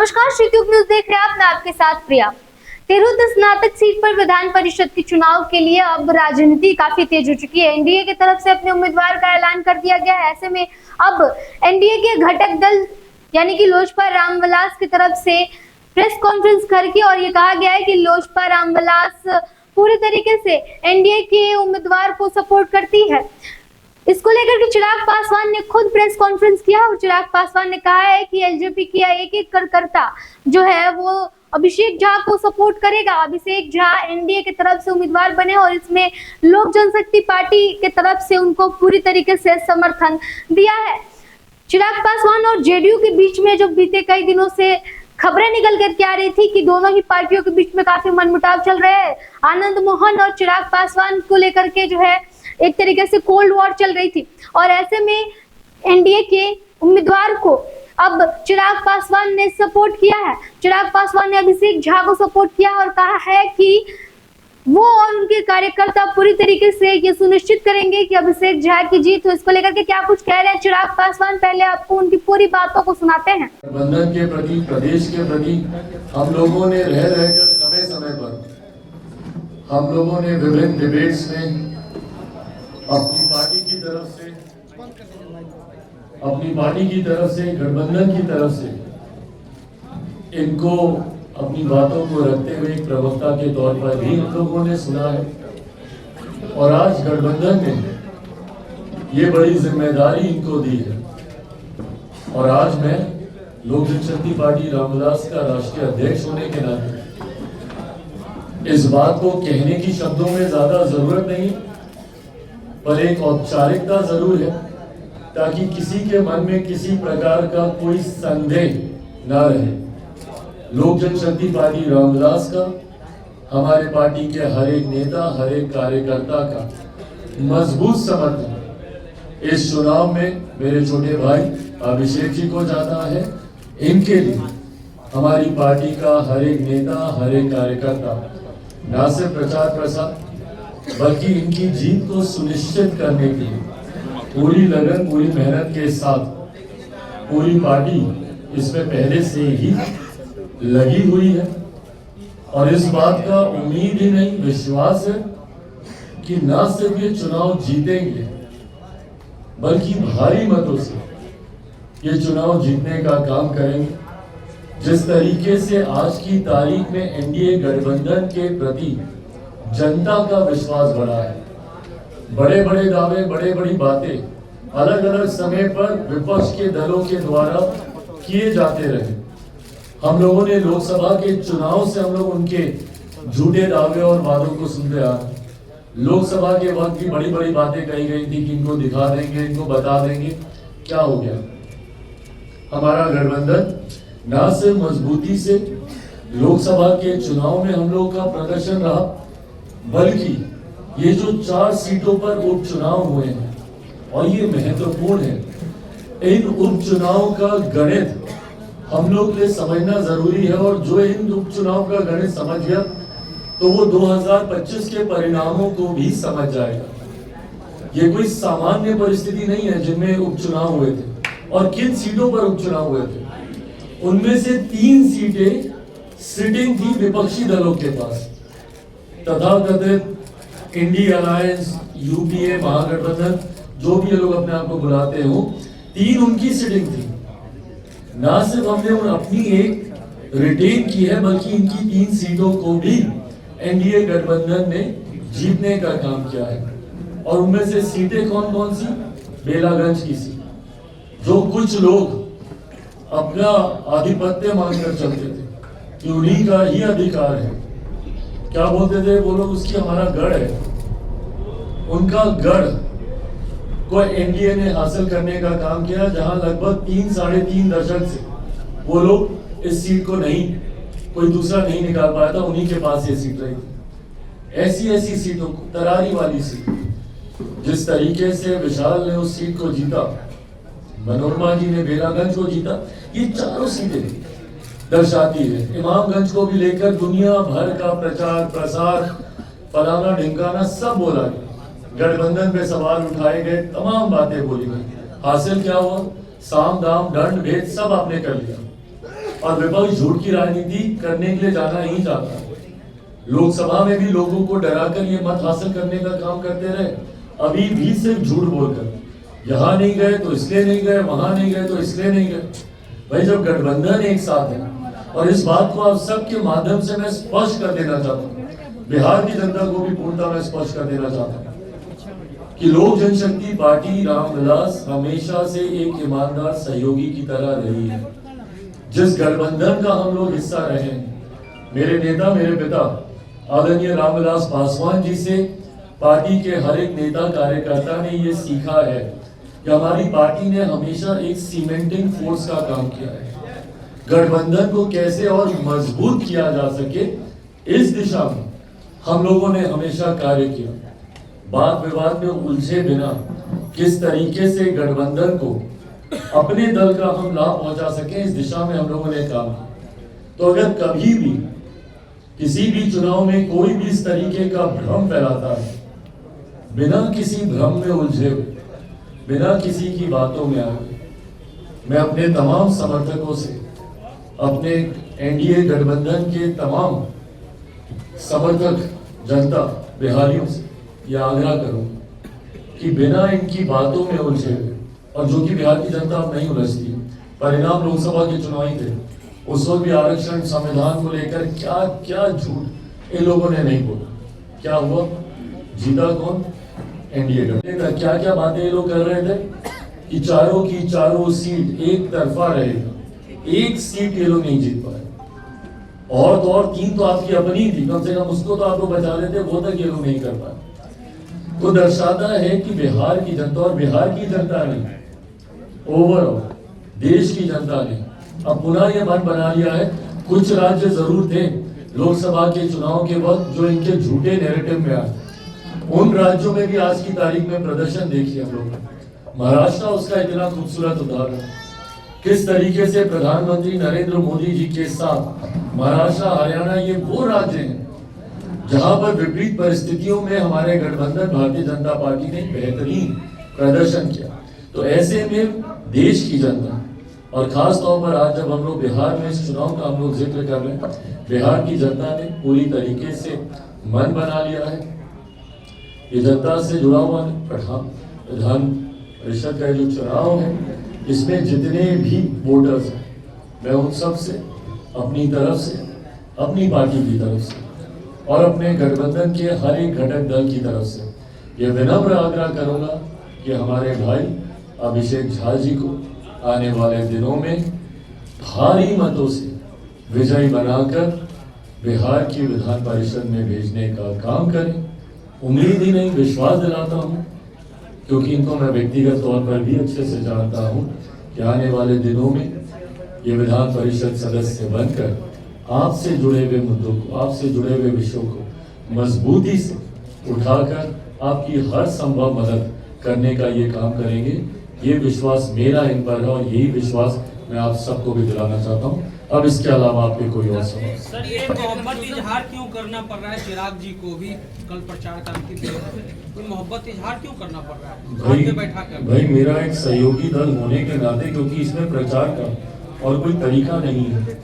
नमस्कार, श्रीतुक न्यूज देख रहे हैं आप। मैं आपके साथ प्रिया। तिरहुत स्नातक सीट पर विधान परिषद के चुनाव के लिए अब राजनीति काफी तेज हो चुकी है। एनडीए की तरफ से अपने उम्मीदवार का ऐलान कर दिया गया है। ऐसे में अब एनडीए के घटक दल यानी कि लोजपा रामविलास की तरफ से प्रेस कॉन्फ्रेंस करके और ये कहा गया है कि लोजपा रामविलास पूरी तरीके से एनडीए के उम्मीदवार को सपोर्ट करती है। इसको लेकर के चिराग पासवान ने खुद प्रेस कॉन्फ्रेंस किया और चिराग पासवान ने कहा है कि एलजेपी की एक कार्यकर्ता जो है वो अभिषेक झा को सपोर्ट करेगा। अभिषेक झा एनडीए की तरफ से उम्मीदवार बने और इसमें लोक जनशक्ति पार्टी की तरफ से उनको पूरी तरीके से समर्थन दिया है। चिराग पासवान और जेडीयू के बीच में जो बीते कई दिनों से खबरें निकल करके आ रही थी कि दोनों ही पार्टियों के बीच में काफी मनमुटाव चल रहे हैं। आनंद मोहन और चिराग पासवान को लेकर के जो है एक तरीके से कोल्ड वॉर चल रही थी और ऐसे में एनडीए के उम्मीदवार को अब चिराग पासवान ने सपोर्ट किया है। चिराग पासवान ने अभिषेक झा को सपोर्ट किया और कहा है कि वो और उनके कार्यकर्ता पूरी तरीके से ये सुनिश्चित करेंगे कि अभिषेक झा की जीत हो। इसको लेकर के क्या कुछ कह रहे हैं चिराग पासवान, पहले आपको उनकी पूरी बातों को सुनाते हैं। गठबंधन के प्रति, प्रदेश के प्रति हम लोगों ने रहकर समय समय पर हम लोगों ने विभिन्न डिबेट्स में अपनी पार्टी की तरफ से गठबंधन की तरफ से इनको अपनी बातों को रखते हुए एक प्रवक्ता के तौर पर भी हम लोगों ने सुना है और आज गठबंधन ने ये बड़ी जिम्मेदारी इनको दी है और आज मैं लोक जनशक्ति पार्टी रामविलास का राष्ट्रीय अध्यक्ष होने के नाते इस बात को कहने की शब्दों में ज्यादा जरूरत नहीं पर एक औपचारिकता जरूर है ताकि किसी के मन में किसी प्रकार का कोई संदेह न रहे। लोक जनशक्ति पार्टी रामविलास का, हमारे पार्टी के हर एक नेता, हर एक कार्यकर्ता का मजबूत समर्थन इस चुनाव में मेरे छोटे भाई अभिषेक जी को जाता है। इनके लिए हमारी पार्टी का हर एक नेता, हर एक कार्यकर्ता न सिर्फ प्रचार प्रसार बल्कि इनकी जीत को सुनिश्चित करने के लिए पूरी लगन, पूरी मेहनत के साथ पूरी पार्टी इसमें पहले से ही लगी हुई है और इस बात का उम्मीद ही नहीं विश्वास है कि न सिर्फ ये चुनाव जीतेंगे बल्कि भारी मतों से ये चुनाव जीतने का काम करेंगे। जिस तरीके से आज की तारीख में एनडीए गठबंधन के प्रति जनता का विश्वास बढ़ा है, बड़े बड़े दावे, बड़े बड़ी बातें अलग अलग समय पर विपक्ष के दलों के द्वारा किए जाते रहे। हम लोगों ने लोकसभा के चुनाव से हम लोग उनके झूठे दावे और वादों को सुनते आ रहे। लोकसभा के वक्त भी बड़ी बड़ी बातें कही गई थी कि इनको दिखा देंगे, इनको बता देंगे। क्या हो गया? हमारा गठबंधन न सिर्फ मजबूती से लोकसभा के चुनाव में हम लोग का प्रदर्शन रहा बल्कि ये जो 4 सीटों पर उपचुनाव हुए हैं और ये महत्वपूर्ण है, इन उपचुनाव का गणित हम लोग के लिए समझना जरूरी है और जो इन उपचुनाव का गणित समझ गया तो वो 2025 के परिणामों को भी समझ जाएगा। ये कोई सामान्य परिस्थिति नहीं है जिनमें उपचुनाव हुए थे और किन सीटों पर उपचुनाव हुए थे। उनमें से 3 सीटें सिटिंग थी विपक्षी दलों के पास, तथाकथित इंडिया अलायंस, यूपीए, महागठबंधन, जो भी ये लोग अपने आप को बुलाते हो, 3 उनकी सिटिंग थी। ना सिर्फ हमने अपनी एक रिटेन की है बल्कि इनकी 3 सीटों को भी एनडीए गठबंधन ने जीतने का काम किया है और उनमें से सीटें कौन कौन सी? बेलागंज की सीट, जो कुछ लोग अपना आधिपत्य मानकर चलते थे कि उन्हीं का ही अधिकार है। क्या बोलते थे वो लोग? उसकी हमारा गढ़ है। उनका गढ़ को एनडीए ने हासिल करने का काम किया, जहां लगभग 3-3.5 दशक से वो लोग इस सीट को नहीं, कोई दूसरा नहीं निकाल पाया था, उन्हीं के पास ये सीट रही थी। ऐसी सीटों को, तरारी वाली सीट, जिस तरीके से विशाल ने उस सीट को जीता, मनोरमा जी ने बेलागंज को जीता, ये चारों सीटें दर्शाती है। इमामगंज को भी लेकर दुनिया भर का प्रचार प्रसार, फलाना ढिमकाना सब बोला गया, गठबंधन पे सवाल उठाए गए, तमाम बातें बोली गई। हासिल क्या हुआ? साम दाम दंड भेद सब आपने कर लिया। और विपक्ष झूठ की राजनीति करने के लिए जाना ही चाहता है। लोकसभा में भी लोगों को डराकर ये मत हासिल करने का काम करते रहे, अभी भी सिर्फ झूठ बोलकर, यहाँ नहीं गए तो इसलिए नहीं गए, वहां नहीं गए तो इसलिए नहीं गए। भाई जब गठबंधन एक साथ है, और इस बात को आप सबके माध्यम से मैं स्पष्ट कर देना चाहता हूँ, बिहार की जनता को भी पूर्णतः मैं स्पष्ट कर देना चाहता हूँ कि लोक जनशक्ति पार्टी रामविलास हमेशा से एक ईमानदार सहयोगी की तरह रही है। जिस गठबंधन का हम लोग हिस्सा रहे हैं, मेरे नेता, मेरे पिता आदरणीय रामविलास पासवान जी से पार्टी के हर एक नेता कार्यकर्ता ने ये सीखा है कि हमारी पार्टी ने हमेशा एक सीमेंटिंग फोर्स का काम किया है। गठबंधन को कैसे और मजबूत किया जा सके, इस दिशा में हम लोगों ने हमेशा कार्य किया। वाद विवाद में उलझे बिना किस तरीके से गठबंधन को अपने दल का हम लाभ पहुंचा सके, इस दिशा में हम लोगों ने काम किया। तो अगर कभी भी किसी भी चुनाव में कोई भी इस तरीके का भ्रम फैलाता है, बिना किसी भ्रम में उलझे हुए, बिना किसी की बातों में आए, मैं अपने तमाम समर्थकों से, अपने एनडीए गठबंधन के तमाम समर्थक जनता बिहारियों से यह आग्रह करूंगा कि बिना इनकी बातों में उलझे हुए, और जो कि बिहार की जनता अब नहीं उलझती है, परिणाम लोकसभा के चुनाव ही थे, उस वक्त भी आरक्षण संविधान को लेकर क्या क्या झूठ इन लोगों ने नहीं बोला। क्या हुआ? जीता कौन? एनडीए गठबंधन। क्या क्या बातें ये लोग कर रहे थे कि चारों की चारों सीट एक तरफा रहेगा, एक सीट ये लोग नहीं जीत पाए, और तो और 3 तो आपकी अपनी थी, कम से कम उसको तो आपको बचा लेते, वो तक ये लोग नहीं कर पाए। तो दर्शाता है कि बिहार की जनता, और बिहार की जनता ने ओवरऑल देश की जनता ने अब पुनः ये मन बना लिया है। कुछ राज्य जरूर थे लोकसभा के चुनाव के वक्त जो इनके झूठे नैरेटिव में आए, उन राज्यों में भी आज की तारीख में प्रदर्शन देखिए हम लोग। महाराष्ट्र उसका इतना खूबसूरत उदाहरण, किस तरीके से प्रधानमंत्री नरेंद्र मोदी जी के साथ महाराष्ट्र, हरियाणा, ये वो राज्य हैं जहां पर विपरीत परिस्थितियों में हमारे गठबंधन भारतीय जनता पार्टी ने बेहतरीन प्रदर्शन किया। तो ऐसे में देश की जनता, और खास तौर पर आज जब हम लोग बिहार में इस चुनाव का हम लोग जिक्र कर रहे हैं, बिहार की जनता ने पूरी तरीके से मन बना लिया है। ये जनता से जुड़ा हुआ विधान परिषद का जो चुनाव है, इसमें जितने भी वोटर्स हैं, मैं उन सब से अपनी तरफ से, अपनी पार्टी की तरफ से, और अपने गठबंधन के हर एक घटक दल की तरफ से ये विनम्र आग्रह करूंगा कि हमारे भाई अभिषेक झा जी को आने वाले दिनों में भारी मतों से विजयी बनाकर बिहार की विधान परिषद में भेजने का काम करें। उम्मीद ही नहीं, विश्वास दिलाता हूं, क्योंकि इनको मैं व्यक्तिगत तौर पर भी अच्छे से जानता हूं कि आने वाले दिनों में ये विधान परिषद सदस्य बनकर आपसे जुड़े हुए मुद्दों को, आपसे जुड़े हुए विषयों को मजबूती से उठाकर आपकी हर संभव मदद करने का ये काम करेंगे। ये विश्वास मेरा इन पर है, और यही विश्वास मैं आप सबको भी दिलाना चाहता हूँ। अब इसके अलावा आपके कोई और सवाल? सर, ये मोहब्बत इजहार क्यों करना पड़ रहा है चिराग जी को भी? कल प्रचार का अंतिम दिन है, कोई मोहब्बत इजहार क्यों करना पड़ रहा है? भाई मेरा एक सहयोगी दल होने के नाते, क्योंकि इसमें प्रचार का और कोई तरीका नहीं है,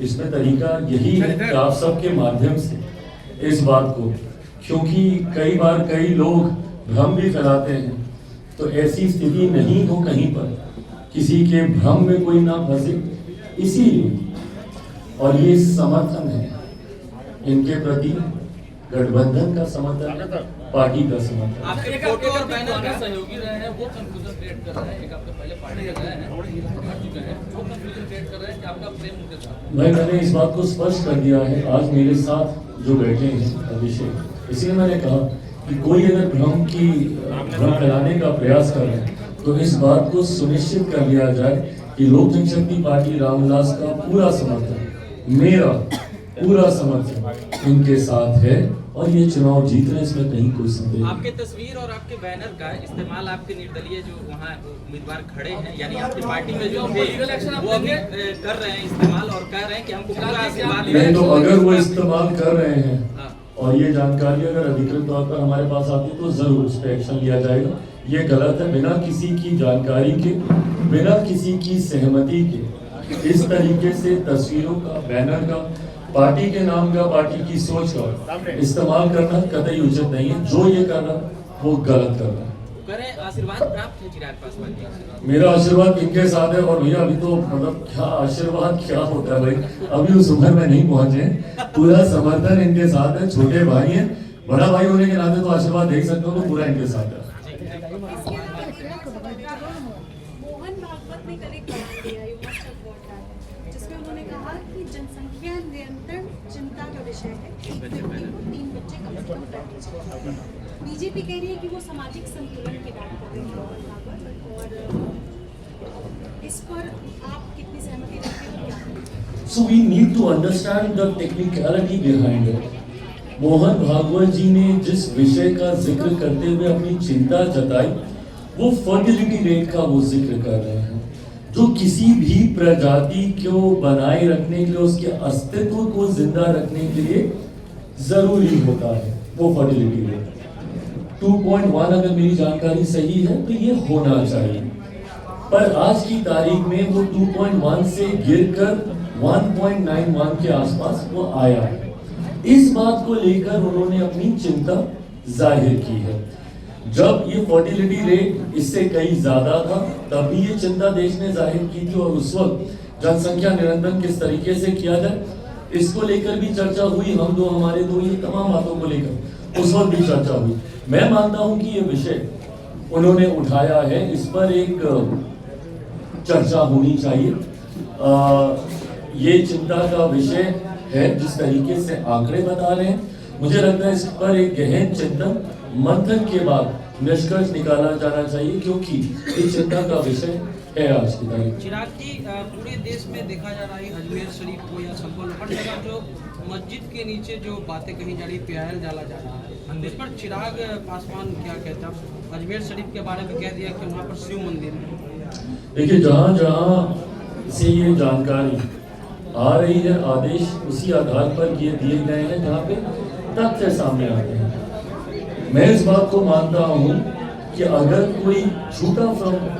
इसमें तरीका यही है कि आप सबके माध्यम से इस बात को, क्योंकि कई बार कई लोग भ्रम भी फैलाते हैं, तो ऐसी स्थिति नहीं हो कहीं पर किसी के भ्रम में कोई ना फंसे, इसीलिए और ये समर्थन है इनके प्रति, गठबंधन का समर्थन, पार्टी का समर्थन। आपके फोटो और बैनर का सहयोगी रहे हैं, वो कंफ्यूजन क्रिएट कर रहे हैं। एक आपके पहले पार्टी में गए हैं, वो कंफ्यूजन क्रिएट कर रहे हैं कि आपका प्रेम उनके साथ। भाई मैंने इस बात को स्पष्ट कर दिया है, आज मेरे साथ जो बैठे हैं अभिषेक, इसलिए मैंने कहा कि कोई अगर भ्रम फैलाने का प्रयास कर रहे हैं, तो इस बात को सुनिश्चित कर लिया जाए कि लोक जनशक्ति पार्टी रामविलास का पूरा समर्थन, मेरा पूरा समर्थन इनके साथ है, और ये चुनाव जीत रहे हैं, इसमें कहीं कोई संदेह। आपके तस्वीर और आपके बैनर का इस्तेमाल आपके निर्दलीय जो वहाँ उम्मीदवार खड़े हैं, यानी आपकी पार्टी में जो थे, वो अभी कर रहे हैं इस्तेमाल, और कह रहे हैं कि हमको पूरा आशीर्वाद। नहीं, तो अगर वो इस्तेमाल कर रहे हैं और ये जानकारी अगर अधिकृत तौर पर हमारे पास आती है, तो जरूर उस पर एक्शन लिया जाएगा। ये गलत है, बिना किसी की जानकारी के, बिना किसी की सहमति के इस तरीके से तस्वीरों का, बैनर का, पार्टी के नाम का, पार्टी की सोच का इस्तेमाल करना कतई उचित नहीं है। जो ये कर रहा वो गलत कर रहा है। करें आशीर्वाद प्राप्त है चिराग पासवान जी। मेरा आशीर्वाद इनके साथ है। और भैया अभी तो मतलब क्या आशीर्वाद क्या होता है भाई, अभी उस उम्र में नहीं पहुंचे। पूरा समर्थन इनके साथ है। छोटे भाई हैं, बड़ा भाई होने के नाते तो आशीर्वाद देख सकते हो, तो पूरा इनके साथ है। मोहन भागवत ने कल एक बयान दिया, you must have got that, जिसमें उन्होंने कहा कि जनसंख्या नियंत्रण चिंता का विषय है। एक व्यक्ति को 3 बच्चे कम से कम करने चाहिए। बीजेपी कह रही है कि वो सामाजिक संतुलन की बात कर रही है मोहन भागवत, और इस पर आप कितनी सहमति रखते हो क्या? So we need to understand the technicality behind it. Mohan Bhagwat जी ने जिस विषय का जिक्र करते हुए अपनी चिंता जताई, वो फर्टिलिटी रेट का वो जिक्र कर रहे हैं, जो किसी भी प्रजाति को बनाए रखने के लिए, उसके अस्तित्व को जिंदा रखने के लिए जरूरी होता है। वो फर्टिलिटी रेट 2.1 अगर मेरी जानकारी सही है तो ये होना चाहिए, पर आज की तारीख में वो 2.1 से गिरकर 1.91 के आसपास वो आया है। इस बात को लेकर उन्होंने अपनी चिंता जाहिर की है। जब ये फर्टिलिटी रेट इससे कहीं ज्यादा था तब भी ये चिंता देश ने जाहिर की थी, और उस वक्त जनसंख्या नियंत्रण किस तरीके से किया जाए इसको लेकर भी चर्चा हुई। हम दो, हमारे दो, ये तमाम बातों को लेकर उस वक्त भी चर्चा हुई। मैं मानता हूं कि ये विषय उन्होंने उठाया है, इस पर एक चर्चा होनी चाहिए। ये चिंता का विषय है, जिस तरीके से आंकड़े बता रहे हैं, मुझे लगता है इस पर एक गहन चिंतन मंथन के बाद निष्कर्ष निकाला जाना चाहिए, क्योंकि ये चिंता का विषय है आज की तारीख। चिराग जी, पूरे देश में देखा जा रहा है अजमेर शरीफ को या संभल हर जगह जो मस्जिद के नीचे जो बातें कही जा रही, प्यायल डाला जा रहा है, इस पर चिराग पासवान क्या कहता है? अजमेर शरीफ के बारे में कह दिया कि वहाँ पर शिव मंदिर है। देखिए, जहाँ जहाँ से ये जानकारी आ रही है, आदेश उसी आधार पर ये दिए गए हैं जहाँ पे तथ्य सामने आते हैं। मैं इस बात को मानता हूँ कि अगर कोई झूठा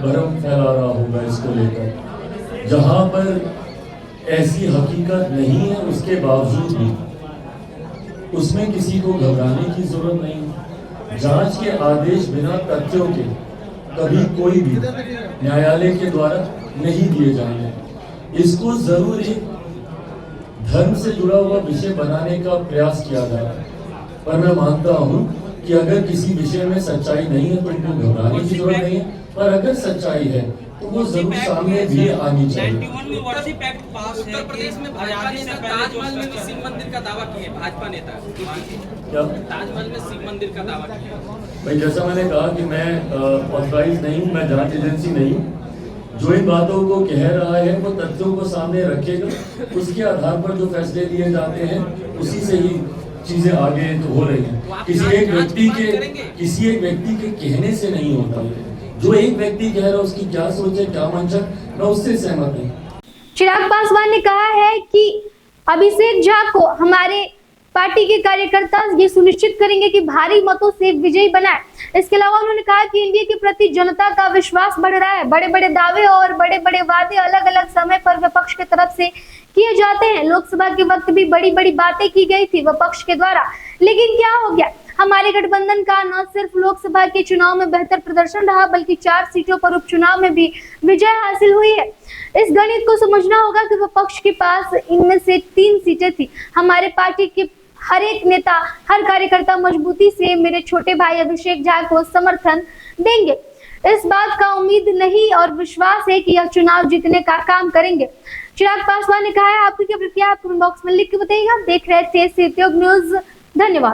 भ्रम फैला रहा होगा इसको लेकर, जहाँ पर ऐसी हकीकत नहीं है, उसके बावजूद भी उसमें किसी को घबराने की जरूरत नहीं। जांच के आदेश बिना तथ्यों के कभी कोई भी न्यायालय के द्वारा नहीं दिए जाएंगे। इसको जरूर एक धर्म से जुड़ा हुआ विषय बनाने का प्रयास किया जा रहा है, पर मैं मानता हूँ कि अगर किसी विषय में सच्चाई नहीं है तो उनको घबराने की जरूरत नहीं है, पर अगर सच्चाई है तो वो जरूर सामने भी आनी चाहिए। उत्तर प्रदेश में भाजपा नेता ताजमहल में भी शिव मंदिर का दावा किए, भाजपा नेता क्या ताजमहल में शिव मंदिर का दावा किया? भाई, जैसा मैंने कहा कि मैं ऑथराइज नहीं हूँ, मैं जांच एजेंसी नहीं हूँ। जो इन बातों को कह रहा है वो तथ्यों को सामने रखेगा, उसके आधार पर जो फैसले लिए जाते हैं उसी से ही चीजें आगे तो हो रही हैं। किसी एक व्यक्ति के कहने से नहीं होता है। जो एक व्यक्ति कह रहा है उसकी क्या सोच है, क्या मंशा, मैं उससे सहमत हूँ। चिराग पासवान ने कहा है कि अभिषेक झा को हमारे पार्टी के कार्यकर्ता ये सुनिश्चित करेंगे कि भारी मतों से विजयी बनाए। इसके अलावा उन्होंने कहा कि एनडीए के प्रति जनता का विश्वास बढ़ रहा है। बड़े बड़े दावे और बड़े बड़े वादे अलग अलग समय पर विपक्ष की तरफ से किए जाते हैं। लोकसभा के वक्त भी बड़ी बड़ी बातें की गई थी विपक्ष के द्वारा, लेकिन क्या हो गया? हमारे गठबंधन का न सिर्फ लोकसभा के चुनाव में बेहतर प्रदर्शन रहा, बल्कि 4 सीटों पर उपचुनाव में भी विजय हासिल हुई है। इस गणित को समझना होगा कि विपक्ष के पास इनमें से 3 सीटें थी। हमारे पार्टी के हर एक नेता, हर कार्यकर्ता मजबूती से मेरे छोटे भाई अभिषेक झा को समर्थन देंगे। इस बात का उम्मीद नहीं और विश्वास है कि यह चुनाव जीतने का काम करेंगे। चिराग पासवान ने कहा है। आपकी क्या प्रतिक्रिया आप कमेंट बॉक्स में लिख के बताइएगा। देख रहे थे सत्ययुग न्यूज। धन्यवाद।